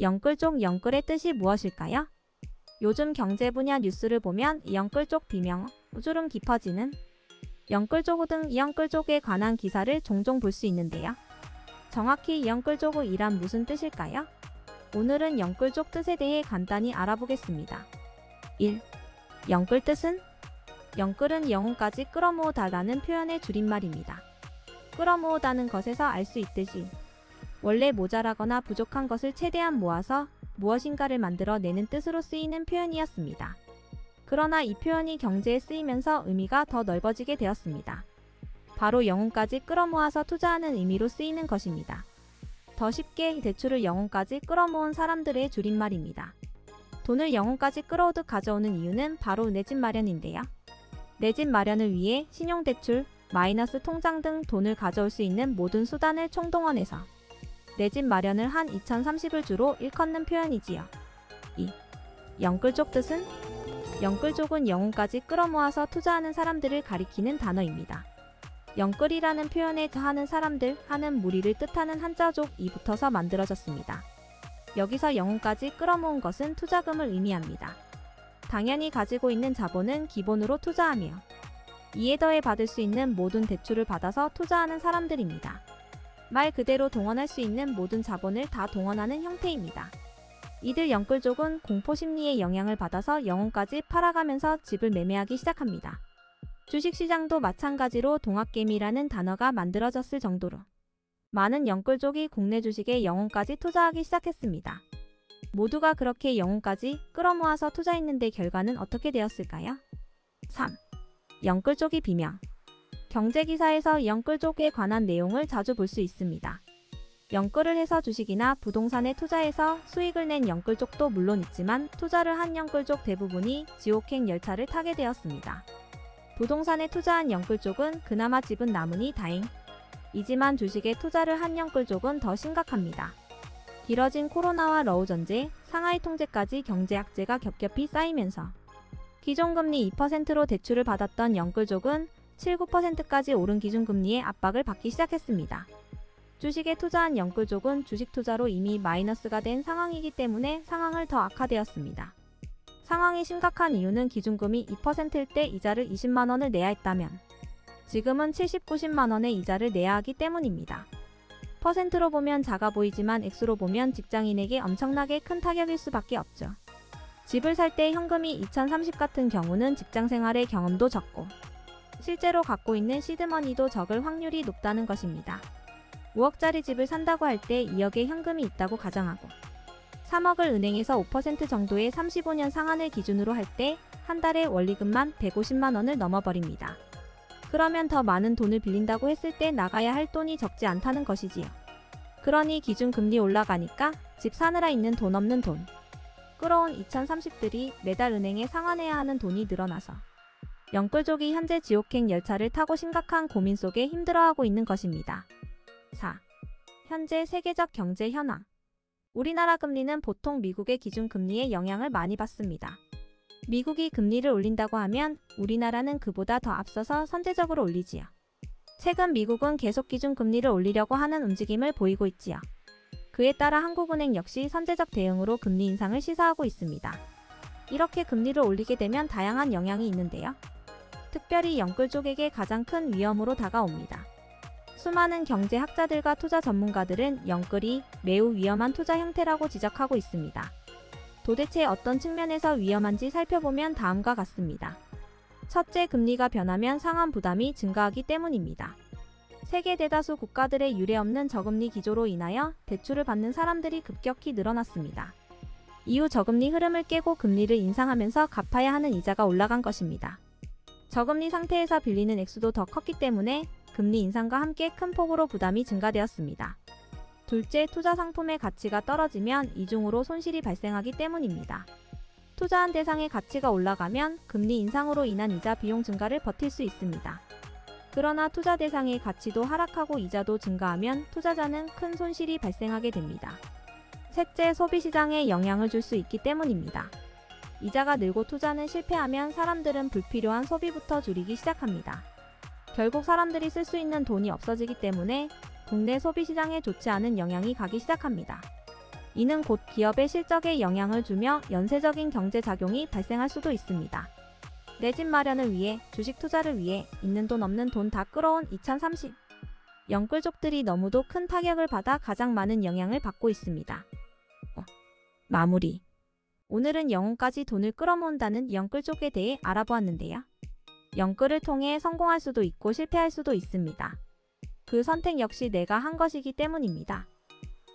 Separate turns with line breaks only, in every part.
영끌족 영끌의 뜻이 무엇일까요? 요즘 경제 분야 뉴스를 보면 이영끌족 비명, 우주름 깊어지는 영끌족 등 이영끌족에 관한 기사를 종종 볼 수 있는데요. 정확히 이영끌족이란 무슨 뜻일까요? 오늘은 영끌족 뜻에 대해 간단히 알아보겠습니다. 1. 영끌 뜻은? 영끌은 영혼까지 끌어모으다라는 표현의 줄임말입니다. 끌어모으다는 것에서 알 수 있듯이 원래 모자라거나 부족한 것을 최대한 모아서 무엇인가를 만들어내는 뜻으로 쓰이는 표현이었습니다. 그러나 이 표현이 경제에 쓰이면서 의미가 더 넓어지게 되었습니다. 바로 영혼까지 끌어모아서 투자하는 의미로 쓰이는 것입니다. 더 쉽게 대출을 영혼까지 끌어모은 사람들의 줄임말입니다. 돈을 영혼까지 끌어오듯 가져오는 이유는 바로 내 집 마련인데요. 내 집 마련을 위해 신용대출, 마이너스 통장 등 돈을 가져올 수 있는 모든 수단을 총동원해서 내 집 마련을 한 2030을 주로 일컫는 표현이지요. 2. 영끌족 뜻은? 영끌족은 영혼까지 끌어모아서 투자하는 사람들을 가리키는 단어입니다. 영끌이라는 표현에 하는 사람들, 하는 무리를 뜻하는 한자족이 붙어서 만들어졌습니다. 여기서 영혼까지 끌어모은 것은 투자금을 의미합니다. 당연히 가지고 있는 자본은 기본으로 투자하며 이에 더해 받을 수 있는 모든 대출을 받아서 투자하는 사람들입니다. 말 그대로 동원할 수 있는 모든 자본을 다 동원하는 형태입니다. 이들 영끌족은 공포심리의 영향을 받아서 영혼까지 팔아가면서 집을 매매하기 시작합니다. 주식시장도 마찬가지로 동학개미라는 단어가 만들어졌을 정도로 많은 영끌족이 국내 주식에 영혼까지 투자하기 시작했습니다. 모두가 그렇게 영혼까지 끌어모아서 투자했는데 결과는 어떻게 되었을까요? 3. 영끌족이 비명. 경제기사에서 영끌족에 관한 내용을 자주 볼 수 있습니다. 영끌을 해서 주식이나 부동산에 투자해서 수익을 낸 영끌족도 물론 있지만 투자를 한 영끌족 대부분이 지옥행 열차를 타게 되었습니다. 부동산에 투자한 영끌족은 그나마 집은 남으니 다행이지만 주식에 투자를 한 영끌족은 더 심각합니다. 길어진 코로나와 러우 전제, 상하이 통제까지 경제 악재가 겹겹이 쌓이면서 기존금리 2%로 대출을 받았던 영끌족은 7, 9%까지 오른 기준금리의 압박을 받기 시작했습니다. 주식에 투자한 영끌족은 주식 투자로 이미 마이너스가 된 상황이기 때문에 상황을 더 악화되었습니다. 상황이 심각한 이유는 기준금리 2%일 때 이자를 20만원을 내야 했다면 지금은 70, 90만원의 이자를 내야 하기 때문입니다. 퍼센트로 보면 작아 보이지만 액수로 보면 직장인에게 엄청나게 큰 타격일 수밖에 없죠. 집을 살 때 현금이 2030 같은 경우는 직장생활의 경험도 적고 실제로 갖고 있는 시드머니도 적을 확률이 높다는 것입니다. 5억짜리 집을 산다고 할 때 2억의 현금이 있다고 가정하고 3억을 은행에서 5% 정도의 35년 상한을 기준으로 할 때 한 달에 원리금만 150만원을 넘어버립니다. 그러면 더 많은 돈을 빌린다고 했을 때 나가야 할 돈이 적지 않다는 것이지요. 그러니 기준금리 올라가니까 집 사느라 있는 돈 없는 돈 끌어온 2030들이 매달 은행에 상환해야 하는 돈이 늘어나서 영끌족이 현재 지옥행 열차를 타고 심각한 고민 속에 힘들어하고 있는 것입니다. 4. 현재 세계적 경제 현황. 우리나라 금리는 보통 미국의 기준금리에 영향을 많이 받습니다. 미국이 금리를 올린다고 하면 우리나라는 그보다 더 앞서서 선제적으로 올리지요. 최근 미국은 계속 기준금리를 올리려고 하는 움직임을 보이고 있지요. 그에 따라 한국은행 역시 선제적 대응으로 금리 인상을 시사하고 있습니다. 이렇게 금리를 올리게 되면 다양한 영향이 있는데요. 특별히 영끌족에게 가장 큰 위험으로 다가옵니다. 수많은 경제학자들과 투자 전문가들은 영끌이 매우 위험한 투자 형태라고 지적하고 있습니다. 도대체 어떤 측면에서 위험한지 살펴보면 다음과 같습니다. 첫째, 금리가 변하면 상환 부담이 증가하기 때문입니다. 세계 대다수 국가들의 유례없는 저금리 기조로 인하여 대출을 받는 사람들이 급격히 늘어났습니다. 이후 저금리 흐름을 깨고 금리를 인상하면서 갚아야 하는 이자가 올라간 것입니다. 저금리 상태에서 빌리는 액수도 더 컸기 때문에 금리 인상과 함께 큰 폭으로 부담이 증가되었습니다. 둘째, 투자 상품의 가치가 떨어지면 이중으로 손실이 발생하기 때문입니다. 투자한 대상의 가치가 올라가면 금리 인상으로 인한 이자 비용 증가를 버틸 수 있습니다. 그러나 투자 대상의 가치도 하락하고 이자도 증가하면 투자자는 큰 손실이 발생하게 됩니다. 셋째, 소비시장에 영향을 줄 수 있기 때문입니다. 이자가 늘고 투자는 실패하면 사람들은 불필요한 소비부터 줄이기 시작합니다. 결국 사람들이 쓸 수 있는 돈이 없어지기 때문에 국내 소비시장에 좋지 않은 영향이 가기 시작합니다. 이는 곧 기업의 실적에 영향을 주며 연쇄적인 경제작용이 발생할 수도 있습니다. 내 집 마련을 위해, 주식 투자를 위해 있는 돈 없는 돈 다 끌어온 2030. 영끌족들이 너무도 큰 타격을 받아 가장 많은 영향을 받고 있습니다. 마무리. 오늘은 영혼까지 돈을 끌어모은다는 영끌족에 대해 알아보았는데요. 영끌을 통해 성공할 수도 있고 실패할 수도 있습니다. 그 선택 역시 내가 한 것이기 때문입니다.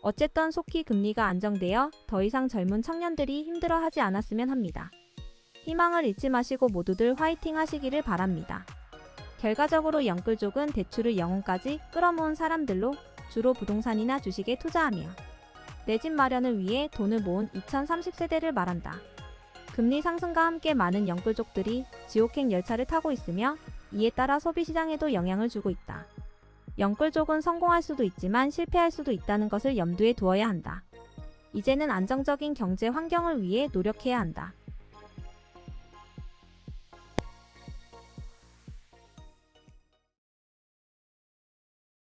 어쨌든 속히 금리가 안정되어 더 이상 젊은 청년들이 힘들어하지 않았으면 합니다. 희망을 잃지 마시고 모두들 화이팅 하시기를 바랍니다. 결과적으로 영끌족은 대출을 영혼까지 끌어모은 사람들로 주로 부동산이나 주식에 투자하며 내 집 마련을 위해 돈을 모은 2030세대를 말한다. 금리 상승과 함께 많은 영끌족들이 지옥행 열차를 타고 있으며 이에 따라 소비시장에도 영향을 주고 있다. 영끌족은 성공할 수도 있지만 실패할 수도 있다는 것을 염두에 두어야 한다. 이제는 안정적인 경제 환경을 위해 노력해야 한다.